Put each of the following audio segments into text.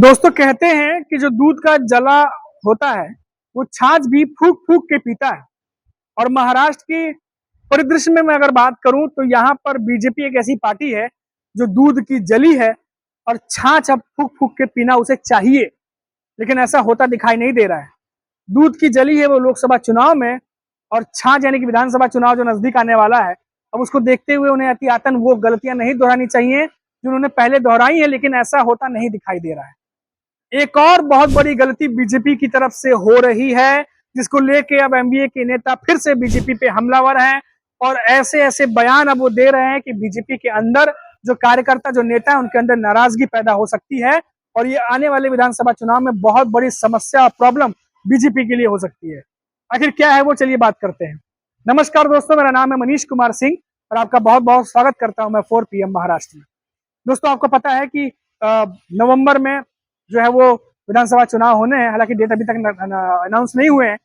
दोस्तों कहते हैं कि जो दूध का जला होता है वो छाछ भी फूक फूक के पीता है। और महाराष्ट्र की परिदृश्य में मैं अगर बात करूं तो यहाँ पर बीजेपी एक ऐसी पार्टी है जो दूध की जली है और छाछ अब फूक फूक के पीना उसे चाहिए, लेकिन ऐसा होता दिखाई नहीं दे रहा है। दूध की जली है वो लोकसभा चुनाव में, और छाछ यानी कि विधानसभा चुनाव जो नजदीक आने वाला है, अब उसको देखते हुए उन्हें अतिआतन वो गलतियां नहीं दोहरानी चाहिए जो उन्होंने पहले दोहराई है, लेकिन ऐसा होता नहीं दिखाई दे रहा है। एक और बहुत बड़ी गलती बीजेपी की तरफ से हो रही है, जिसको लेके अब एमवीए के नेता फिर से बीजेपी पे हमलावर हैं और ऐसे ऐसे बयान अब वो दे रहे हैं कि बीजेपी के अंदर जो कार्यकर्ता जो नेता है उनके अंदर नाराजगी पैदा हो सकती है और ये आने वाले विधानसभा चुनाव में बहुत बड़ी समस्या और प्रॉब्लम बीजेपी के लिए हो सकती है। आखिर क्या है वो, चलिए बात करते हैं। नमस्कार दोस्तों, मेरा नाम है मनीष कुमार सिंह और आपका बहुत बहुत स्वागत करता हूं मैं 4 PM महाराष्ट्र में। दोस्तों आपको पता है कि नवंबर में जो है वो विधानसभा चुनाव होने हैं, हालांकि डेट अभी तक अनाउंस नहीं हुए हैं,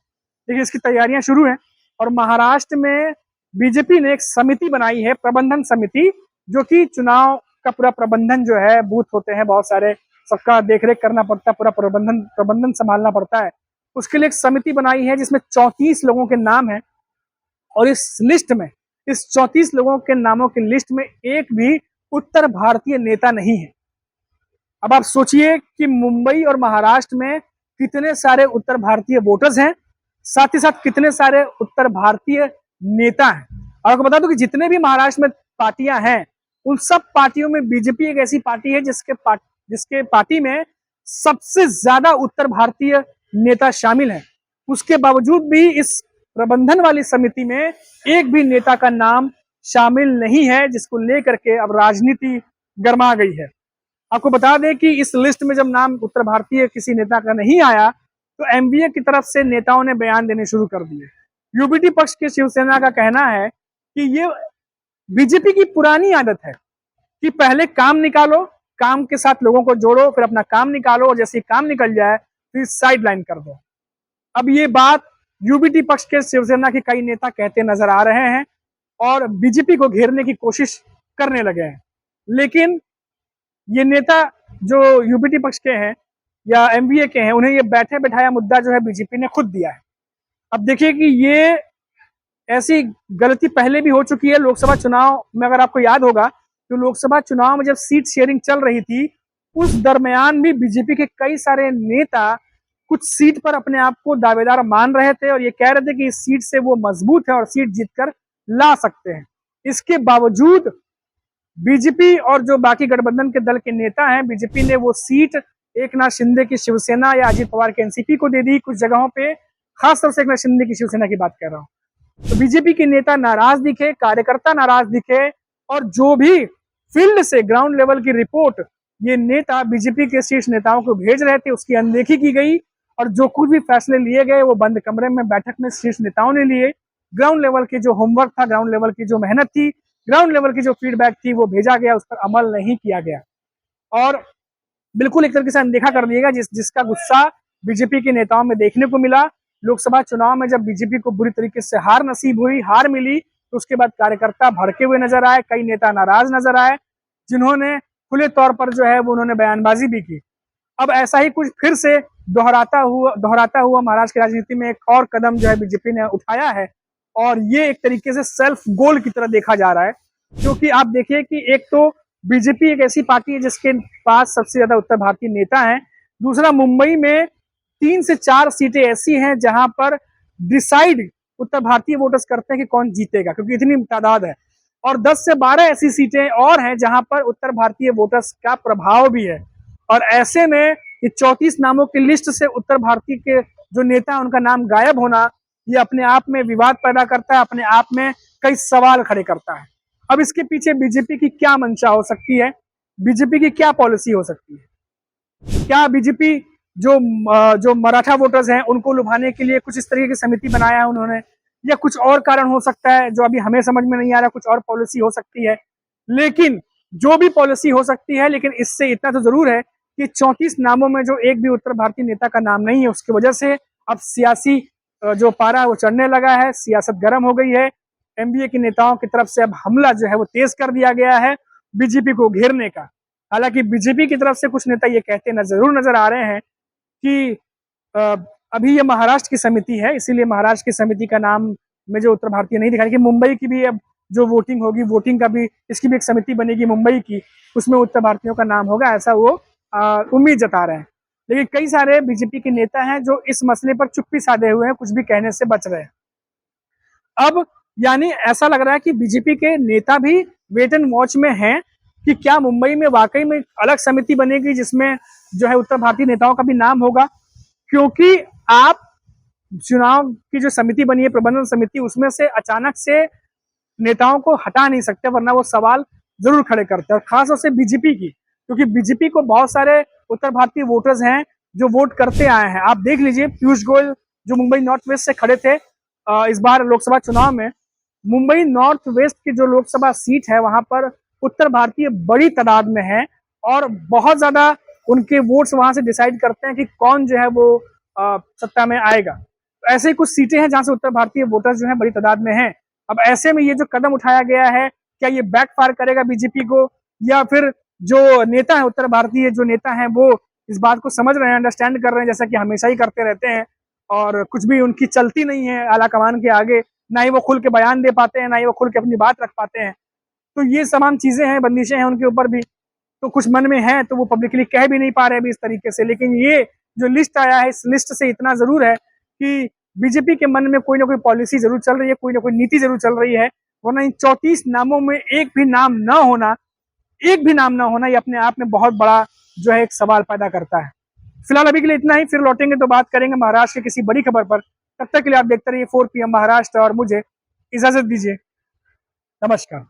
लेकिन इसकी तैयारियां शुरू हैं। और महाराष्ट्र में बीजेपी ने एक समिति बनाई है, प्रबंधन समिति, जो कि चुनाव का पूरा प्रबंधन जो है, बूथ होते हैं बहुत सारे, सबका देखरेख करना पड़ता है, पूरा प्रबंधन संभालना पड़ता है। उसके लिए एक समिति बनाई है जिसमें 34 लोगों के नाम है और इस लिस्ट में, इस 34 लोगों के नामों की लिस्ट में एक भी उत्तर भारतीय नेता नहीं है। अब आप सोचिए कि मुंबई और महाराष्ट्र में कितने सारे उत्तर भारतीय वोटर्स हैं, साथ ही साथ कितने सारे उत्तर भारतीय नेता हैं। और आपको बता दूं कि जितने भी महाराष्ट्र में पार्टियां हैं, उन सब पार्टियों में बीजेपी एक ऐसी पार्टी है जिसके पार्टी में सबसे ज्यादा उत्तर भारतीय नेता शामिल हैं। उसके बावजूद भी इस प्रबंधन वाली समिति में एक भी नेता का नाम शामिल नहीं है, जिसको लेकर के अब राजनीति गर्मा गई है। आपको बता दें कि इस लिस्ट में जब नाम उत्तर भारतीय किसी नेता का नहीं आया तो एमवीए की तरफ से नेताओं ने बयान देने शुरू कर दिए। यूबीटी पक्ष के शिवसेना का कहना है कि ये बीजेपी की पुरानी आदत है कि पहले काम निकालो, काम के साथ लोगों को जोड़ो, फिर अपना काम निकालो और जैसे काम निकल जाए फिर साइड लाइन कर दो। अब ये बात यूबीटी पक्ष के शिवसेना के कई नेता कहते नजर आ रहे हैं और बीजेपी को घेरने की कोशिश करने लगे हैं। लेकिन ये नेता जो यूबीटी पक्ष के हैं या एमवीए के हैं, उन्हें ये बैठे बैठाया मुद्दा जो है बीजेपी ने खुद दिया है। अब देखिए कि ये ऐसी गलती पहले भी हो चुकी है। लोकसभा चुनाव में अगर आपको याद होगा तो लोकसभा चुनाव में जब सीट शेयरिंग चल रही थी, उस दरमियान भी बीजेपी के कई सारे नेता कुछ सीट पर अपने आप को दावेदार मान रहे थे और ये कह रहे थे कि इस सीट से वो मजबूत है और सीट जीतकर ला सकते हैं। इसके बावजूद बीजेपी और जो बाकी गठबंधन के दल के नेता हैं, बीजेपी ने वो सीट एकनाथ शिंदे की शिवसेना या अजित पवार के एनसीपी को दे दी कुछ जगहों पे, खासतौर से एकनाथ शिंदे की शिवसेना की बात कर रहा हूं। तो बीजेपी के नेता नाराज दिखे, कार्यकर्ता नाराज दिखे और जो भी फील्ड से ग्राउंड लेवल की रिपोर्ट ये नेता बीजेपी के शीर्ष नेताओं को भेज रहे थे, उसकी अनदेखी की गई और जो कुछ भी फैसले लिए गए वो बंद कमरे में बैठक में शीर्ष नेताओं ने लिए। ग्राउंड लेवल की जो होमवर्क था, ग्राउंड लेवल की जो मेहनत थी, ग्राउंड लेवल की जो फीडबैक थी वो भेजा गया, उस पर अमल नहीं किया गया और बिल्कुल एक तरीके से अनदेखा कर दिया गया, जिसका गुस्सा बीजेपी के नेताओं में देखने को मिला। लोकसभा चुनाव में जब बीजेपी को बुरी तरीके से हार नसीब हुई, हार मिली, तो उसके बाद कार्यकर्ता भड़के हुए नजर आए, कई नेता नाराज नजर आए, जिन्होंने खुले तौर पर जो है वो उन्होंने बयानबाजी भी की। अब ऐसा ही कुछ फिर से दोहराता हुआ महाराष्ट्र की राजनीति में एक और कदम जो है बीजेपी ने उठाया है और ये एक तरीके से सेल्फ गोल की तरह देखा जा रहा है। क्योंकि आप देखिए कि एक तो बीजेपी एक ऐसी पार्टी है जिसके पास सबसे ज्यादा उत्तर भारतीय नेता हैं, दूसरा मुंबई में 3 से 4 सीटें ऐसी हैं जहां पर डिसाइड उत्तर भारतीय वोटर्स करते हैं कि कौन जीतेगा, क्योंकि इतनी तादाद है, और 10 से 12 ऐसी सीटें और हैं जहां पर उत्तर भारतीय वोटर्स का प्रभाव भी है। और ऐसे में ये 34 नामों की लिस्ट से उत्तर भारतीय के जो नेता उनका नाम गायब होना, ये अपने आप में विवाद पैदा करता है, अपने आप में कई सवाल खड़े करता है। अब इसके पीछे बीजेपी की क्या मंशा हो सकती है, बीजेपी की क्या पॉलिसी हो सकती है? क्या बीजेपी जो मराठा वोटर्स हैं उनको लुभाने के लिए कुछ इस तरीके की समिति बनाया है उन्होंने, या कुछ और कारण हो सकता है जो अभी हमें समझ में नहीं आ रहा, कुछ और पॉलिसी हो सकती है। लेकिन जो भी पॉलिसी हो सकती है, लेकिन इससे इतना तो जरूर है कि 34 नामों में जो एक भी उत्तर भारतीय नेता का नाम नहीं है, उसकी वजह से अब सियासी जो पारा है वो चढ़ने लगा है, सियासत गर्म हो गई है। एमवीए के नेताओं की तरफ से अब हमला जो है वो तेज कर दिया गया है बीजेपी को घेरने का। हालांकि बीजेपी की तरफ से कुछ नेता ये कहते जरूर नजर आ रहे हैं कि अभी ये महाराष्ट्र की समिति है, इसीलिए महाराष्ट्र की समिति का नाम में जो उत्तर भारतीय नहीं दिखाई, कि मुंबई की भी अब जो वोटिंग होगी, वोटिंग का भी इसकी भी एक समिति बनेगी मुंबई की, उसमें उत्तर भारतीयों का नाम होगा, ऐसा वो उम्मीद जता रहे हैं। लेकिन कई सारे बीजेपी के नेता हैं जो इस मसले पर चुप्पी साधे हुए हैं, कुछ भी कहने से बच रहे हैं। अब यानी ऐसा लग रहा है कि बीजेपी के नेता भी वेट एंड वॉच में हैं कि क्या मुंबई में वाकई में अलग समिति बनेगी जिसमें जो है उत्तर भारतीय नेताओं का भी नाम होगा, क्योंकि आप चुनाव की जो समिति बनी है, प्रबंधन समिति, उसमें से अचानक से नेताओं को हटा नहीं सकते, वरना वो सवाल जरूर खड़े करते हैं। और खासतौर से बीजेपी की, क्योंकि बीजेपी को बहुत सारे उत्तर भारतीय वोटर्स हैं जो वोट करते आए हैं। आप देख लीजिए, पीयूष गोयल जो मुंबई नॉर्थ वेस्ट से खड़े थे इस बार लोकसभा चुनाव में, मुंबई नॉर्थ वेस्ट की जो लोकसभा सीट है वहां पर उत्तर भारतीय बड़ी तादाद में है और बहुत ज्यादा उनके वोट्स वहां से डिसाइड करते हैं कि कौन जो है वो सत्ता में आएगा। ऐसे ही कुछ सीटें हैं जहां से उत्तर भारतीय वोटर्स जो है बड़ी तादाद में हैं। अब ऐसे में ये जो कदम उठाया गया है, क्या ये बैकफायर करेगा बीजेपी को, या फिर जो नेता है उत्तर भारतीय जो नेता है वो इस बात को समझ रहे हैं, अंडरस्टैंड कर रहे हैं, जैसा कि हमेशा ही करते रहते हैं, और कुछ भी उनकी चलती नहीं है आला कमान के आगे, ना ही वो खुल के बयान दे पाते हैं, ना ही वो खुल के अपनी बात रख पाते हैं। तो ये तमाम चीजें हैं, बंदिशें हैं उनके ऊपर भी, तो कुछ मन में है तो वो पब्लिकली कह भी नहीं पा रहे अभी इस तरीके से। लेकिन ये जो लिस्ट आया है, इस लिस्ट से इतना जरूर है कि बीजेपी के मन में कोई ना कोई पॉलिसी जरूर चल रही है, कोई ना कोई नीति जरूर चल रही है, वरना इन 34 नामों में एक भी नाम ना होना ये अपने आप में बहुत बड़ा जो है एक सवाल पैदा करता है। फिलहाल अभी के लिए इतना ही, फिर लौटेंगे तो बात करेंगे महाराष्ट्र की किसी बड़ी खबर पर। तब तक के लिए आप देखते रहिए 4 PM महाराष्ट्र और मुझे इजाजत दीजिए। नमस्कार।